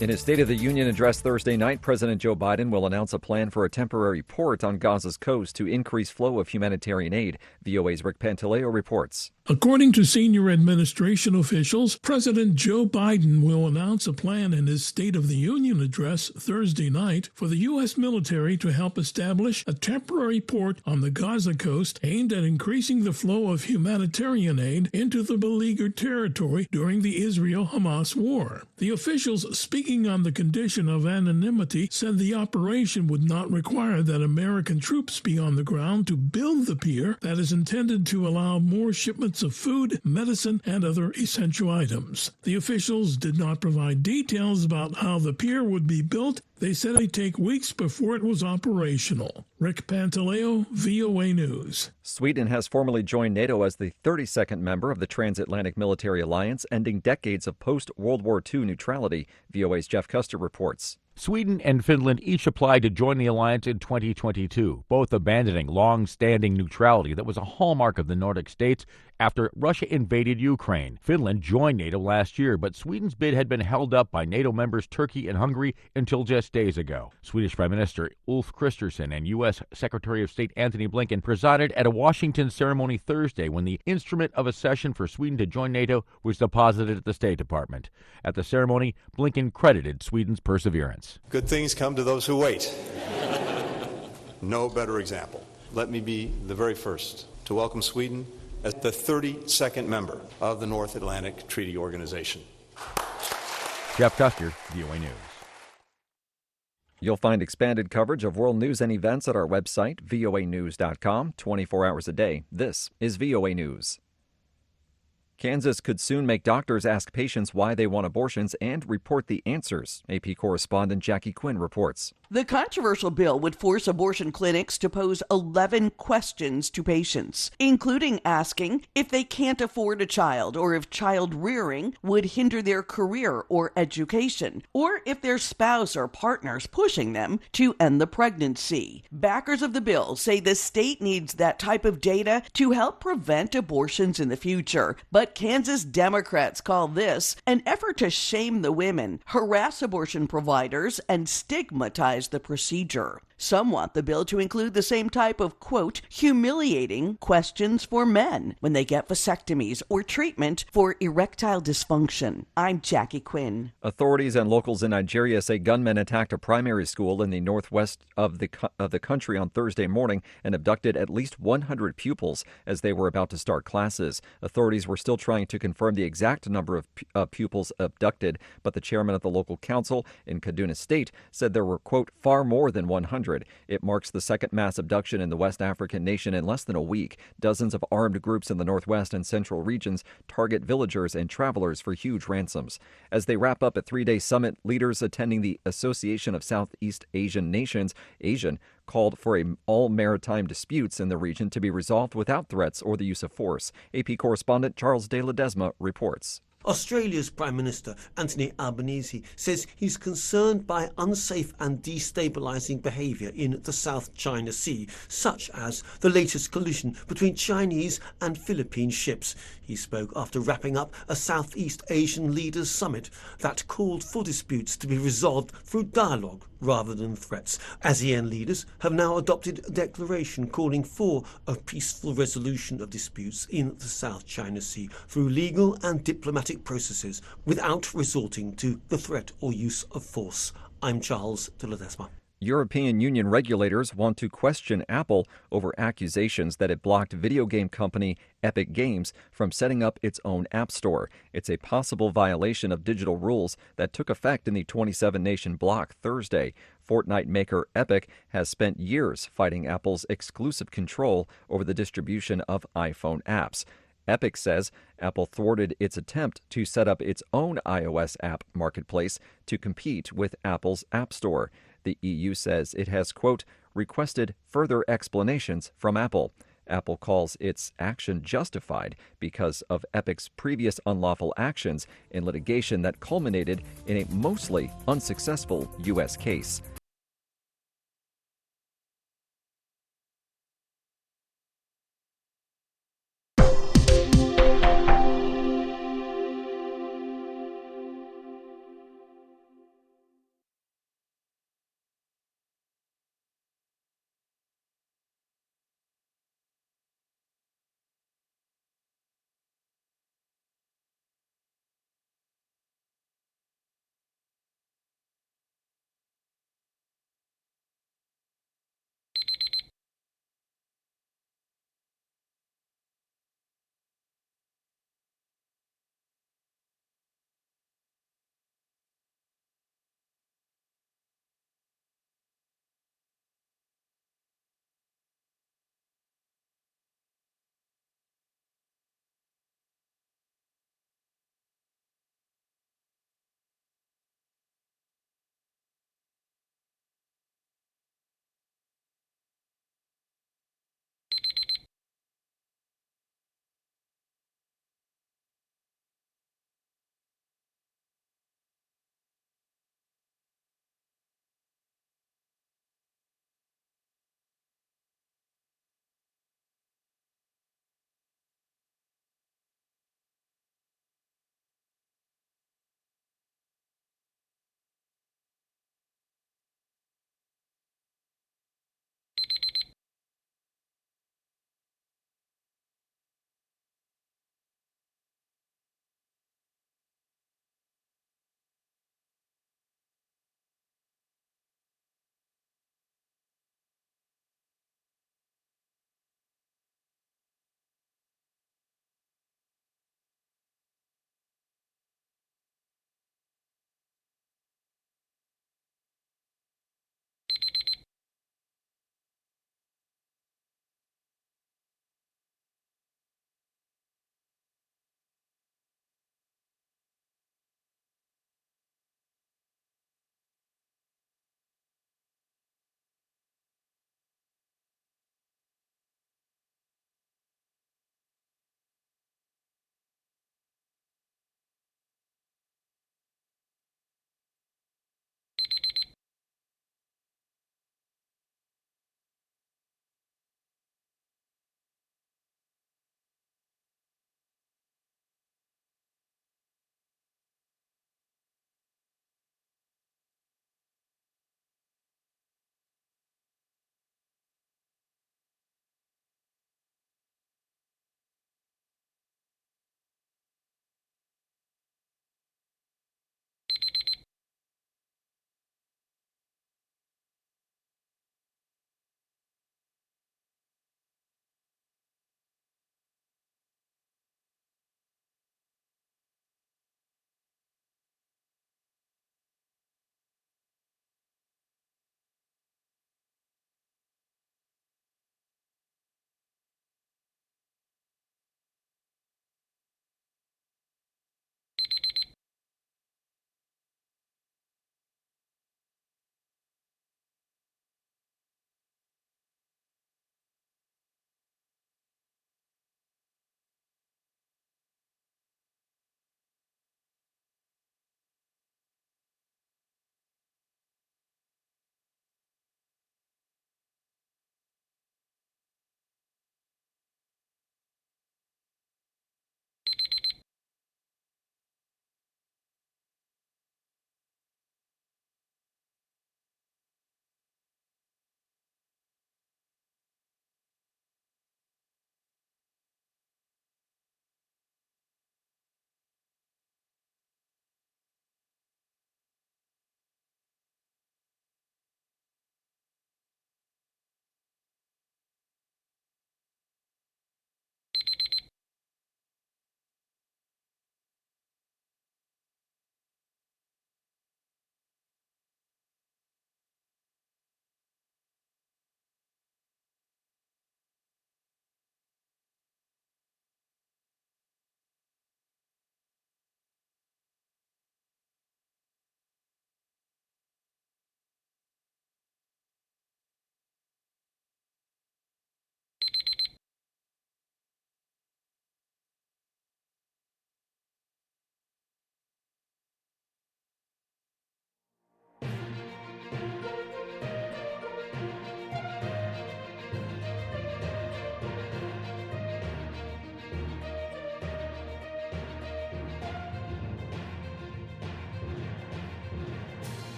In his State of the Union address Thursday night, President Joe Biden will announce a plan for a temporary port on Gaza's coast to increase flow of humanitarian aid. VOA's Rick Pantaleo reports. According to senior administration officials, President Joe Biden will announce a plan in his State of the Union address Thursday night for the U.S. military to help establish a temporary port on the Gaza coast aimed at increasing the flow of humanitarian aid into the beleaguered territory during the Israel-Hamas war. The officials speaking on the condition of anonymity said the operation would not require that American troops be on the ground to build the pier that is intended to allow more shipments of food, medicine, and other essential items. The officials did not provide details about how the pier would be built. They said it'd take weeks before it was operational. Rick Pantaleo, VOA News. Sweden has formally joined NATO as the 32nd member of the Transatlantic Military Alliance, ending decades of post-World War II neutrality. VOA's Jeff Custer reports. Sweden and Finland each applied to join the alliance in 2022, both abandoning long-standing neutrality that was a hallmark of the Nordic states after Russia invaded Ukraine. Finland joined NATO last year, but Sweden's bid had been held up by NATO members Turkey and Hungary until just days ago. Swedish Prime Minister Ulf Kristersson and U.S. Secretary of State Antony Blinken presided at a Washington ceremony Thursday when the instrument of accession for Sweden to join NATO was deposited at the State Department. At the ceremony, Blinken credited Sweden's perseverance. Good things come to those who wait. No better example. Let me be the very first to welcome Sweden as the 32nd member of the North Atlantic Treaty Organization. Jeff Custer, VOA News. You'll find expanded coverage of world news and events at our website, voanews.com, 24 hours a day. This is VOA News. Kansas could soon make doctors ask patients why they want abortions and report the answers. AP correspondent Jackie Quinn reports. The controversial bill would force abortion clinics to pose 11 questions to patients, including asking if they can't afford a child or if child rearing would hinder their career or education, or if their spouse or partner's pushing them to end the pregnancy. Backers of the bill say the state needs that type of data to help prevent abortions in the future. But Kansas Democrats call this an effort to shame the women, harass abortion providers, and stigmatize the procedure. Some want the bill to include the same type of, quote, humiliating questions for men when they get vasectomies or treatment for erectile dysfunction. I'm Jackie Quinn. Authorities and locals in Nigeria say gunmen attacked a primary school in the northwest of the country on Thursday morning and abducted at least 100 pupils as they were about to start classes. Authorities were still trying to confirm the exact number of pupils abducted, but the chairman of the local council in Kaduna State said there were, quote, far more than 100. It marks the second mass abduction in the West African nation in less than a week. Dozens of armed groups in the northwest and central regions target villagers and travelers for huge ransoms. As they wrap up a three-day summit, leaders attending the Association of Southeast Asian Nations, ASEAN, called for all maritime disputes in the region to be resolved without threats or the use of force. AP correspondent Charles de Ledesma reports. Australia's Prime Minister Anthony Albanese says he's concerned by unsafe and destabilising behaviour in the South China Sea, such as the latest collision between Chinese and Philippine ships. He spoke after wrapping up a Southeast Asian leaders summit that called for disputes to be resolved through dialogue rather than threats. ASEAN leaders have now adopted a declaration calling for a peaceful resolution of disputes in the South China Sea through legal and diplomatic processes without resorting to the threat or use of force. I'm Charles de Ledesma. European Union regulators want to question Apple over accusations that it blocked video game company Epic Games from setting up its own app store. It's a possible violation of digital rules that took effect in the 27-nation bloc Thursday. Fortnite maker Epic has spent years fighting Apple's exclusive control over the distribution of iPhone apps. Epic says Apple thwarted its attempt to set up its own iOS app marketplace to compete with Apple's App Store. The EU says it has, quote, requested further explanations from Apple. Apple calls its action justified because of Epic's previous unlawful actions in litigation that culminated in a mostly unsuccessful U.S. case.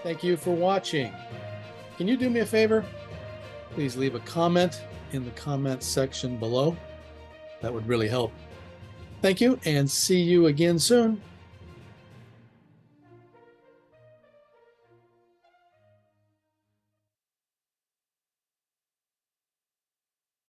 Thank you for watching. Can you do me a favor? Please leave a comment in the comment section below. That would really help. Thank you, and see you again soon.